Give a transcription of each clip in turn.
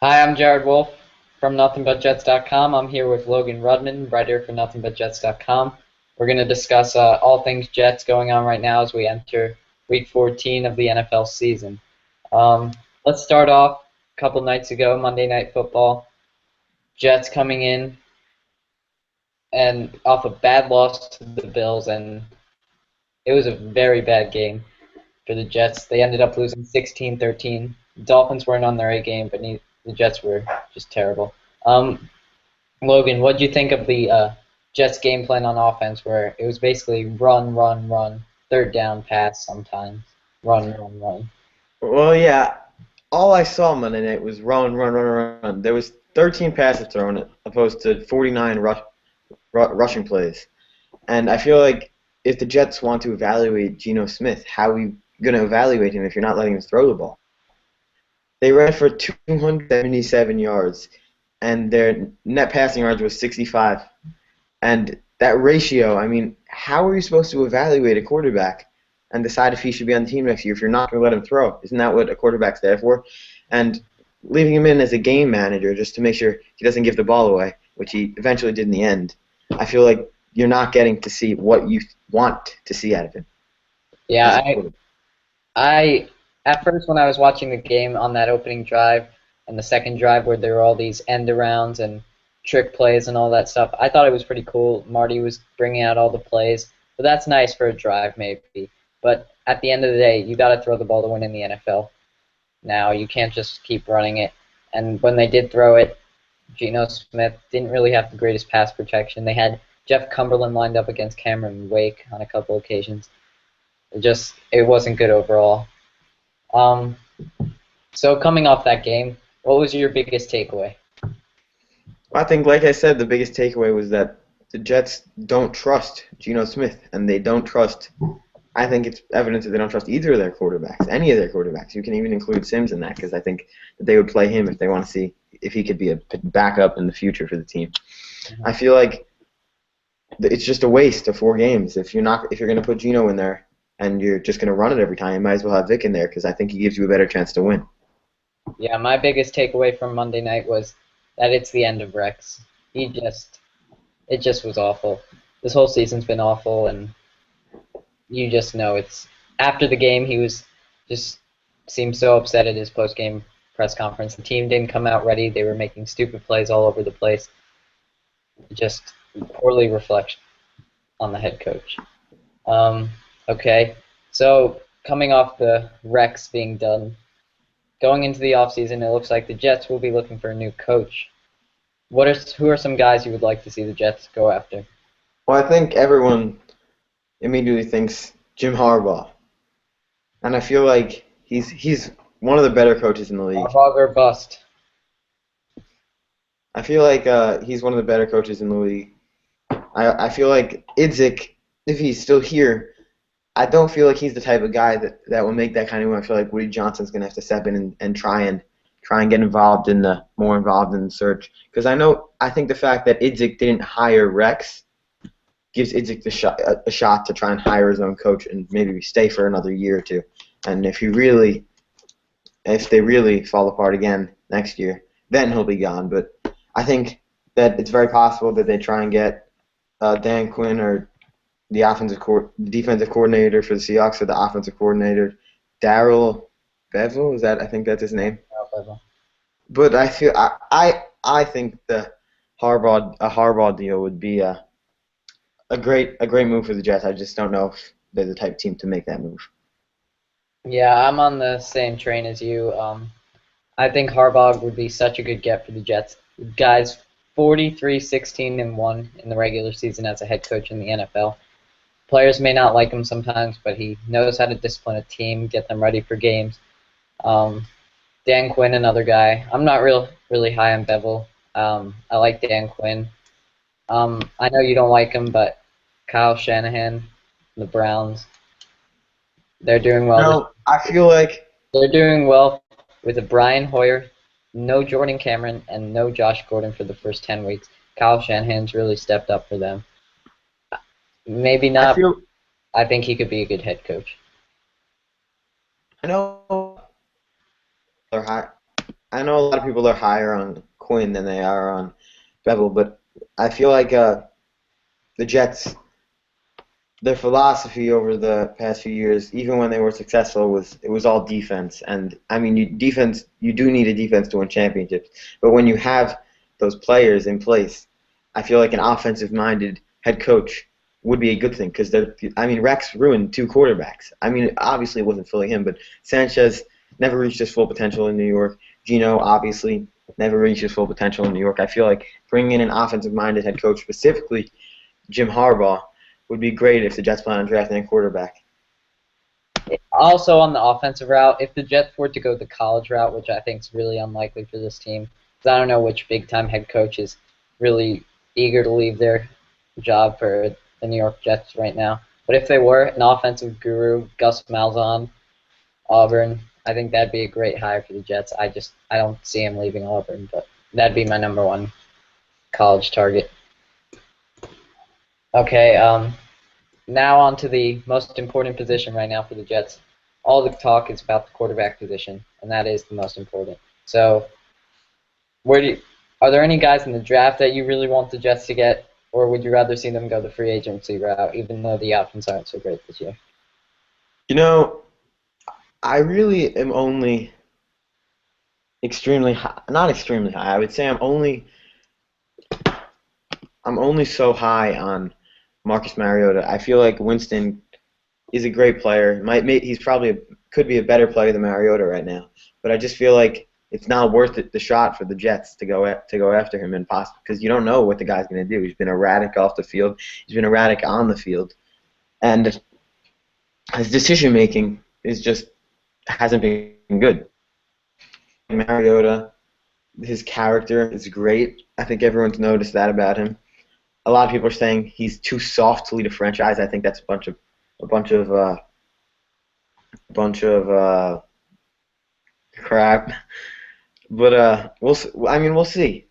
Hi, I'm Jared Wolf from NothinButJets.com. I'm here with Logan Rudman, writer for NothinButJets.com. We're going to discuss all things Jets going on right now as we enter Week 14 of the NFL season. Um, let's start off a couple nights ago, Monday Night Football. Jets coming in and off a bad loss to the Bills, and it was a very bad game for the Jets. They ended up losing 16-13. Dolphins weren't on their A game, but the Jets were just terrible. Logan, what do you think of the Jets' game plan on offense, where it was basically run, run, run, third down pass sometimes, run, run, run? Well, yeah, all I saw Monday night was run, run, run, run, run. There was 13 passes thrown opposed to 49 rushing plays. And I feel like if the Jets want to evaluate Geno Smith, how are you going to evaluate him if you're not letting him throw the ball? They ran for 277 yards, and their net passing yards was 65. And that ratio, I mean, how are you supposed to evaluate a quarterback and decide if he should be on the team next year if you're not going to let him throw? Isn't that what a quarterback's there for? And leaving him in as a game manager just to make sure he doesn't give the ball away, which he eventually did in the end, I feel like you're not getting to see what you want to see out of him as Yeah, a quarterback. I at first when I was watching the game on that opening drive and the second drive where there were all these end arounds and trick plays and all that stuff, I thought it was pretty cool. Marty was bringing out all the plays, but that's nice for a drive maybe. But at the end of the day, you got to throw the ball to win in the NFL. Now you can't just keep running it. And when they did throw it, Geno Smith didn't really have the greatest pass protection. They had Jeff Cumberland lined up against Cameron Wake on a couple occasions. It wasn't good overall. Um, so coming off that game, what was your biggest takeaway? I think, like I said, the biggest takeaway was that the Jets don't trust Geno Smith, and they don't trust. I think it's evidence that they don't trust either of their quarterbacks, any of their quarterbacks. You can even include Sims in that because I think that they would play him if they want to see if he could be a backup in the future for the team. Mhm. I feel like it's just a waste of 4 games if you're going to put Geno in there and you're just going to run it every time. You might as well have Vic in there because I think he gives you a better chance to win. Yeah, my biggest takeaway from Monday night was that it's the end of Rex. It just was awful. This whole season's been awful, and you just know it's after the game he was just seemed so upset at his post game press conference. The team didn't come out ready. They were making stupid plays all over the place. Just poorly reflects on the head coach. Um, okay, so coming off the Rex being done, going into the offseason, it looks like the Jets will be looking for a new coach. Who are some guys you would like to see the Jets go after? Well, I think everyone immediately thinks Jim Harbaugh, and I feel like he's one of the better coaches in the league. Hog or bust? I feel like he's one of the better coaches in the league. I feel like Idzik, if he's still here, I don't feel like he's the type of guy that will make that kind of move. I feel like Woody Johnson's gonna have to step in and try and get more involved in the search. Because I think the fact that Idzik didn't hire Rex gives Idzik a shot to try and hire his own coach and maybe stay for another year or two. And if they really fall apart again next year, then he'll be gone. But I think that it's very possible that they try and get Dan Quinn or the defensive coordinator for the Seahawks or the offensive coordinator, Darrell Bevel. I think that's his name. But I think the Harbaugh deal would be a great move for the Jets. I just don't know if they're the type of team to make that move. Yeah, I'm on the same train as you. I think Harbaugh would be such a good get for the Jets. Guys, 43-16-1 in the regular season as a head coach in the NFL. Players may not like him sometimes, but he knows how to discipline a team, get them ready for games. Um, Dan Quinn, another guy. I'm not really high on Bevel. I like Dan Quinn. I know you don't like him, but Kyle Shanahan, the Browns, they're doing well. I feel like They're doing well with a Brian Hoyer, no Jordan Cameron, and no Josh Gordon for the first 10 weeks. Kyle Shanahan's really stepped up for them. Maybe I not. feel I think he could be a good head coach. I know they're high. I know a lot of people are higher on Quinn than they are on Bevel, but I feel like the Jets, their philosophy over the past few years, even when they were successful, was all defense. And I mean, you do need a defense to win championships. But when you have those players in place, I feel like an offensive-minded head coach would be a good thing because I mean, Rex ruined two quarterbacks. I mean, obviously it wasn't fully him, but Sanchez never reached his full potential in New York. Gino obviously never reached his full potential in New York. I feel like bringing in an offensive-minded head coach, specifically Jim Harbaugh, would be great if the Jets plan on drafting a quarterback. Also on the offensive route, if the Jets were to go the college route, which I think is really unlikely for this team, because I don't know which big-time head coach is really eager to leave their job for the New York Jets right now. But if they were an offensive guru, Gus Malzahn, Auburn, I think that'd be a great hire for the Jets. I don't see him leaving Auburn, but that'd be my number one college target. Okay, now on to the most important position right now for the Jets. All the talk is about the quarterback position, and that is the most important. So, are there any guys in the draft that you really want the Jets to get, or would you rather see them go the free agency route, even though the options aren't so great this year? You know, I really am only extremely high, not extremely high. I would say I'm only so high on Marcus Mariota. I feel like Winston is a great player. He's probably could be a better player than Mariota right now. But I just feel like it's not worth it, the shot for the Jets to go after him and possibly because you don't know what the guy's going to do. He's been erratic off the field. He's been erratic on the field, and his decision making is just hasn't been good. Mariota, his character is great. I think everyone's noticed that about him. A lot of people are saying he's too soft to lead a franchise. I think that's a bunch of crap. But we'll see.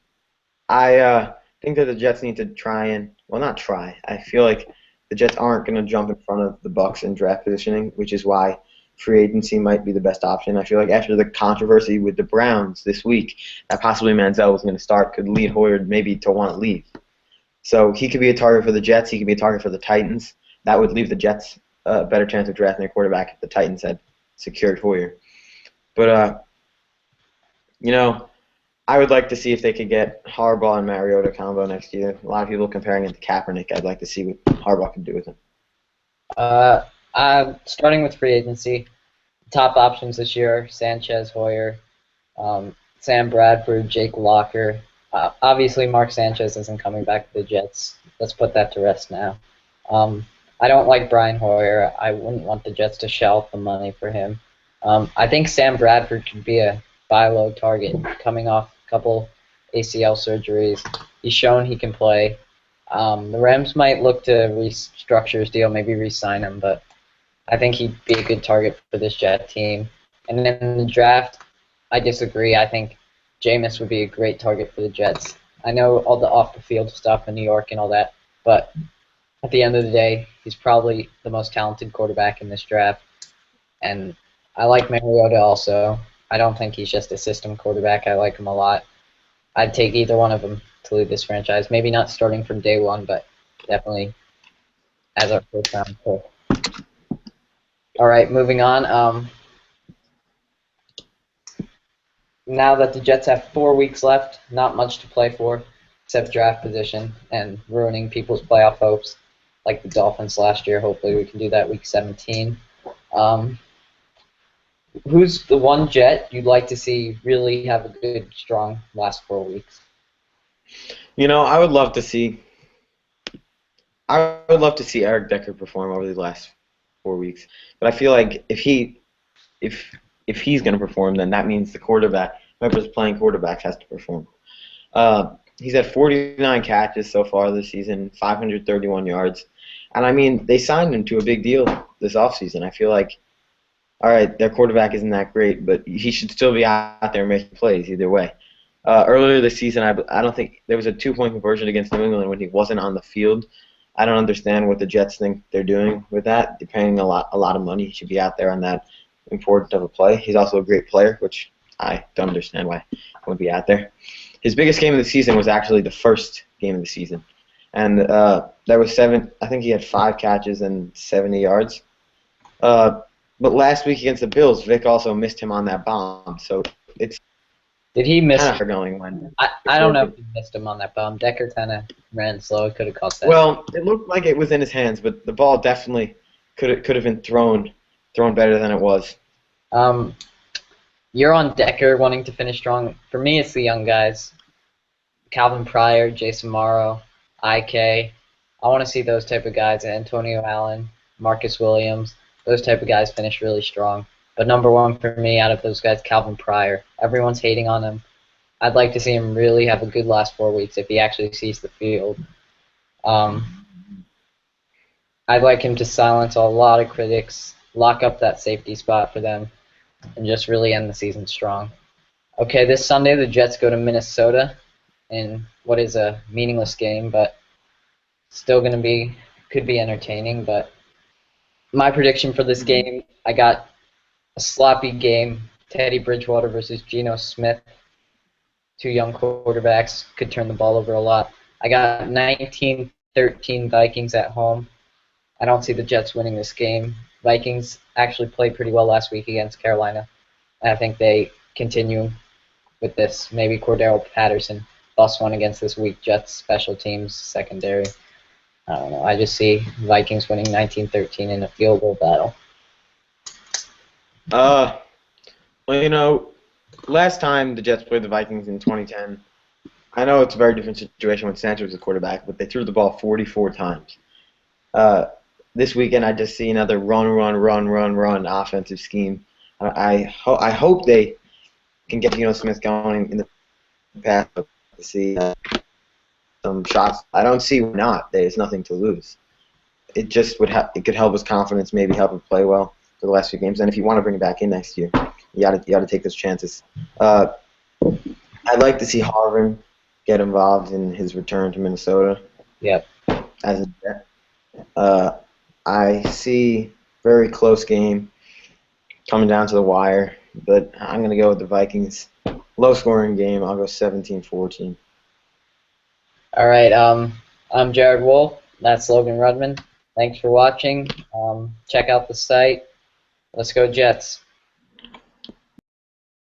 I think that the Jets need to try and not try. I feel like the Jets aren't going to jump in front of the Bucs in draft positioning, which is why free agency might be the best option. I feel like after the controversy with the Browns this week, that possibly Manziel was going to start could lead Hoyer maybe to want to leave. So he could be a target for the Jets. He could be a target for the Titans. That would leave the Jets a better chance of drafting a quarterback if the Titans had secured Hoyer. But, I would like to see if they could get Harbaugh and Mariota combo next year. A lot of people comparing it to Kaepernick. I'd like to see what Harbaugh can do with him. Starting with free agency, top options this year: Sanchez, Hoyer, Sam Bradford, Jake Locker. Obviously, Mark Sanchez isn't coming back to the Jets. Let's put that to rest now. I don't like Brian Hoyer. I wouldn't want the Jets to shell out the money for him. I think Sam Bradford could be a buy low target coming off a couple ACL surgeries. He's shown he can play. The Rams might look to restructure his deal, maybe re-sign him, but I think he'd be a good target for this Jet team. And then in the draft, I disagree. I think Jameis would be a great target for the Jets. I know all the off-the-field stuff in New York and all that, but at the end of the day, he's probably the most talented quarterback in this draft. And I like Mariota also. I don't think he's just a system quarterback. I like him a lot. I'd take either one of them to lead this franchise. Maybe not starting from day one, but definitely as our first-round pick. All right, moving on. Now that the Jets have 4 weeks left, not much to play for except draft position and ruining people's playoff hopes like the Dolphins last year. Hopefully we can do that week 17. Who's the one Jet you'd like to see really have a good, strong last 4 weeks? I would love to see Eric Decker perform over the last 4 weeks. But I feel like if he's going to perform, then that means the quarterback, whoever's playing quarterbacks, has to perform. He's had 49 catches so far this season, 531 yards. And, I mean, they signed him to a big deal this offseason. I feel like, all right, their quarterback isn't that great, but he should still be out there making plays either way. Earlier this season, I don't think there was a 2-point conversion against New England when he wasn't on the field. I don't understand what the Jets think they're doing with that. They're paying a lot of money. He should be out there on that important of a play. He's also a great player, which I don't understand why I would be out there. His biggest game of the season was actually the first game of the season, and that was 7. I think he had 5 catches and 70 yards. But last week against the Bills, Vic also missed him on that bomb, so it's Did he miss? kind of going when. I don't know if he missed him on that bomb. Decker kind of ran slow. Could have caught that. Well, it looked like it was in his hands, but the ball definitely could have been thrown better than it was. You're on Decker wanting to finish strong. For me, it's the young guys. Calvin Pryor, Jason Morrow, IK. I want to see those type of guys. Antonio Allen, Marcus Williams. Those type of guys finish really strong. But number one for me out of those guys, Calvin Pryor. Everyone's hating on him. I'd like to see him really have a good last 4 weeks if he actually sees the field. I'd like him to silence a lot of critics, lock up that safety spot for them, and just really end the season strong. Okay, this Sunday the Jets go to Minnesota in what is a meaningless game, but still could be entertaining. But my prediction for this game, I got a sloppy game. Teddy Bridgewater versus Geno Smith. 2 young quarterbacks could turn the ball over a lot. I got 19-13 Vikings at home. I don't see the Jets winning this game. Vikings actually played pretty well last week against Carolina. I think they continue with this. Maybe Cordero Patterson bust one against this weak Jets special teams secondary. I don't know. I just see Vikings winning 19-13 in a field goal battle. Well, last time the Jets played the Vikings in 2010, I know it's a very different situation when Sanchez was the quarterback, but they threw the ball 44 times. This weekend, I just see another run offensive scheme. I hope they can get Geno Smith going in the pass to see some shots. I don't see why not. There's nothing to lose. It just it could help his confidence, maybe help him play well for the last few games. And if you want to bring him back in next year, you got to take those chances. I'd like to see Harvin get involved in his return to Minnesota. Yep. As a Jet. I see very close game coming down to the wire, but I'm going to go with the Vikings. Low-scoring game. I'll go 17-14. All right. I'm Jared Wolf. That's Logan Rudman. Thanks for watching. Check out the site. Let's go Jets.